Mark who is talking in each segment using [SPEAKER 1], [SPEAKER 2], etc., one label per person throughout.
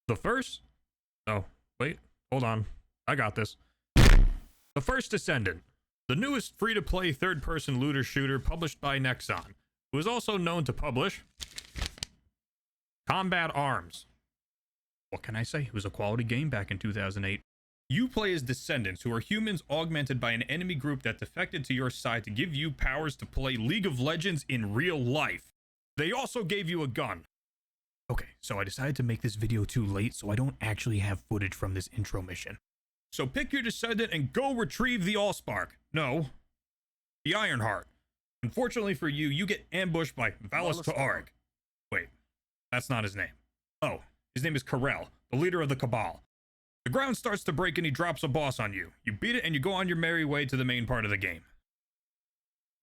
[SPEAKER 1] The first... Oh, wait. Hold on. I got this. The first Descendant. The newest free-to-play third-person looter shooter published by Nexon, who is also known to publish Combat Arms. What can I say? It was a quality game back in 2008. You play as Descendants, who are humans augmented by an enemy group that defected to your side to give you powers to play League of Legends in real life. They also gave you a gun. Okay, so I decided to make this video too late so I don't actually have footage from this intro mission. So pick your Descendant and go retrieve the Allspark. No, the Ironheart. Unfortunately for you, you get ambushed by Valis Ta'Arig. Wait, that's not his name. Oh, his name is Karel, the leader of the Cabal. The ground starts to break and he drops a boss on you. You beat it and you go on your merry way to the main part of the game.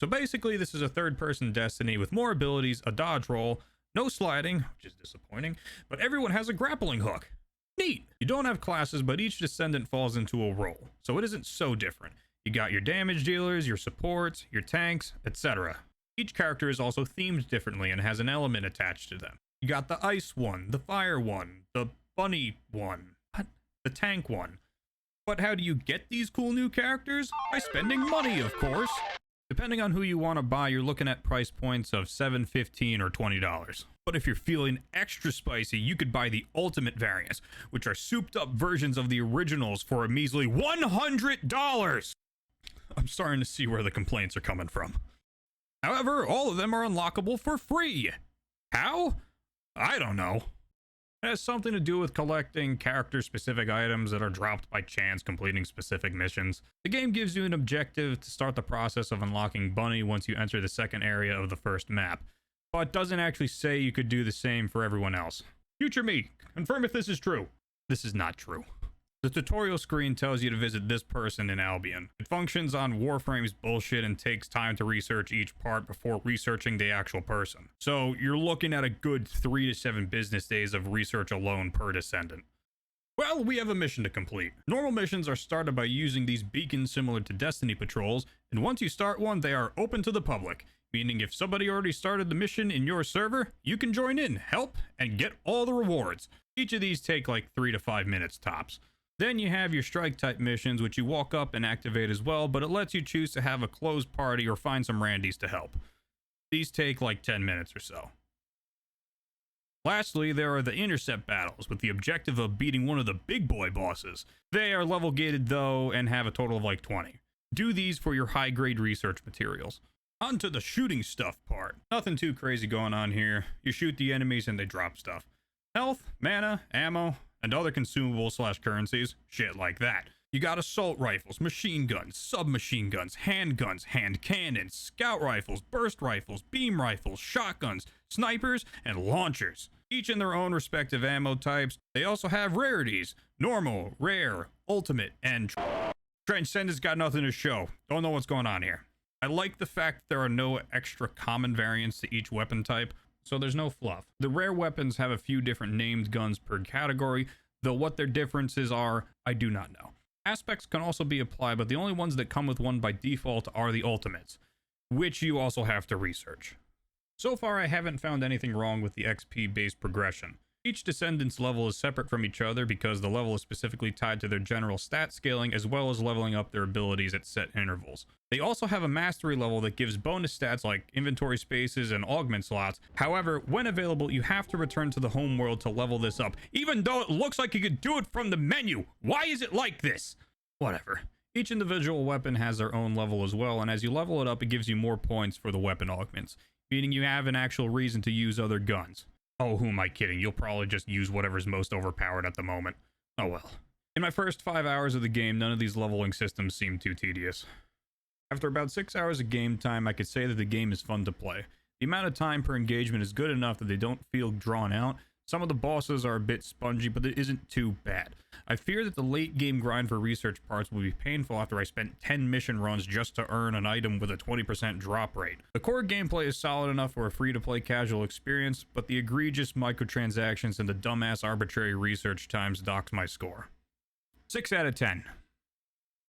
[SPEAKER 1] So basically, this is a third-person Destiny with more abilities, a dodge roll, no sliding, which is disappointing, but everyone has a grappling hook. Neat! You don't have classes, but each Descendant falls into a role, so it isn't so different. You got your damage dealers, your supports, your tanks, etc. Each character is also themed differently and has an element attached to them. You got the ice one, the fire one, the bunny one, the tank one. But how do you get these cool new characters? By spending money, of course. Depending on who you want to buy, you're looking at price points of $7, $15, or $20. But if you're feeling extra spicy, you could buy the ultimate variants, which are souped up versions of the originals for a measly $100. I'm starting to see where the complaints are coming from. However, all of them are unlockable for free. How? I don't know. It has something to do with collecting character-specific items that are dropped by chance completing specific missions. The game gives you an objective to start the process of unlocking Bunny once you enter the second area of the first map, but doesn't actually say you could do the same for everyone else. Future me, confirm if this is true. This is not true. The tutorial screen tells you to visit this person in Albion. It functions on Warframe's bullshit and takes time to research each part before researching the actual person. So you're looking at a good 3 to 7 business days of research alone per Descendant. Well, we have a mission to complete. Normal missions are started by using these beacons similar to Destiny patrols, and once you start one, they are open to the public, meaning if somebody already started the mission in your server, you can join in, help, and get all the rewards. Each of these take like 3 to 5 minutes tops. Then you have your strike type missions, which you walk up and activate as well, but it lets you choose to have a closed party or find some randies to help. These take like 10 minutes or so. Lastly, there are the intercept battles, with the objective of beating one of the big boy bosses. They are level gated though, and have a total of like 20. Do these for your high grade research materials. On to the shooting stuff part. Nothing too crazy going on here. You shoot the enemies and they drop stuff. Health, mana, ammo, and other consumables / currencies, shit like that. You got assault rifles, machine guns, submachine guns, handguns, hand cannons, scout rifles, burst rifles, beam rifles, shotguns, snipers, and launchers. Each in their own respective ammo types. They also have rarities, normal, rare, ultimate, and Transcendent's got nothing to show. Don't know what's going on here. I like the fact that there are no extra common variants to each weapon type, so there's no fluff. The rare weapons have a few different named guns per category, though what their differences are, I do not know. Aspects can also be applied, but the only ones that come with one by default are the ultimates, which you also have to research. So far, I haven't found anything wrong with the XP-based progression. Each Descendant's level is separate from each other because the level is specifically tied to their general stat scaling as well as leveling up their abilities at set intervals. They also have a mastery level that gives bonus stats like inventory spaces and augment slots. However, when available, you have to return to the home world to level this up, even though it looks like you could do it from the menu. Why is it like this? Whatever. Each individual weapon has their own level as well, and as you level it up, it gives you more points for the weapon augments, meaning you have an actual reason to use other guns. Oh, who am I kidding? You'll probably just use whatever's most overpowered at the moment. Oh well. In my first 5 hours of the game, none of these leveling systems seemed too tedious. After about 6 hours of game time, I could say that the game is fun to play. The amount of time per engagement is good enough that they don't feel drawn out. Some of the bosses are a bit spongy, but it isn't too bad. I fear that the late game grind for research parts will be painful after I spent 10 mission runs just to earn an item with a 20% drop rate. The core gameplay is solid enough for a free-to-play casual experience, but the egregious microtransactions and the dumbass arbitrary research times docks my score. 6 out of 10.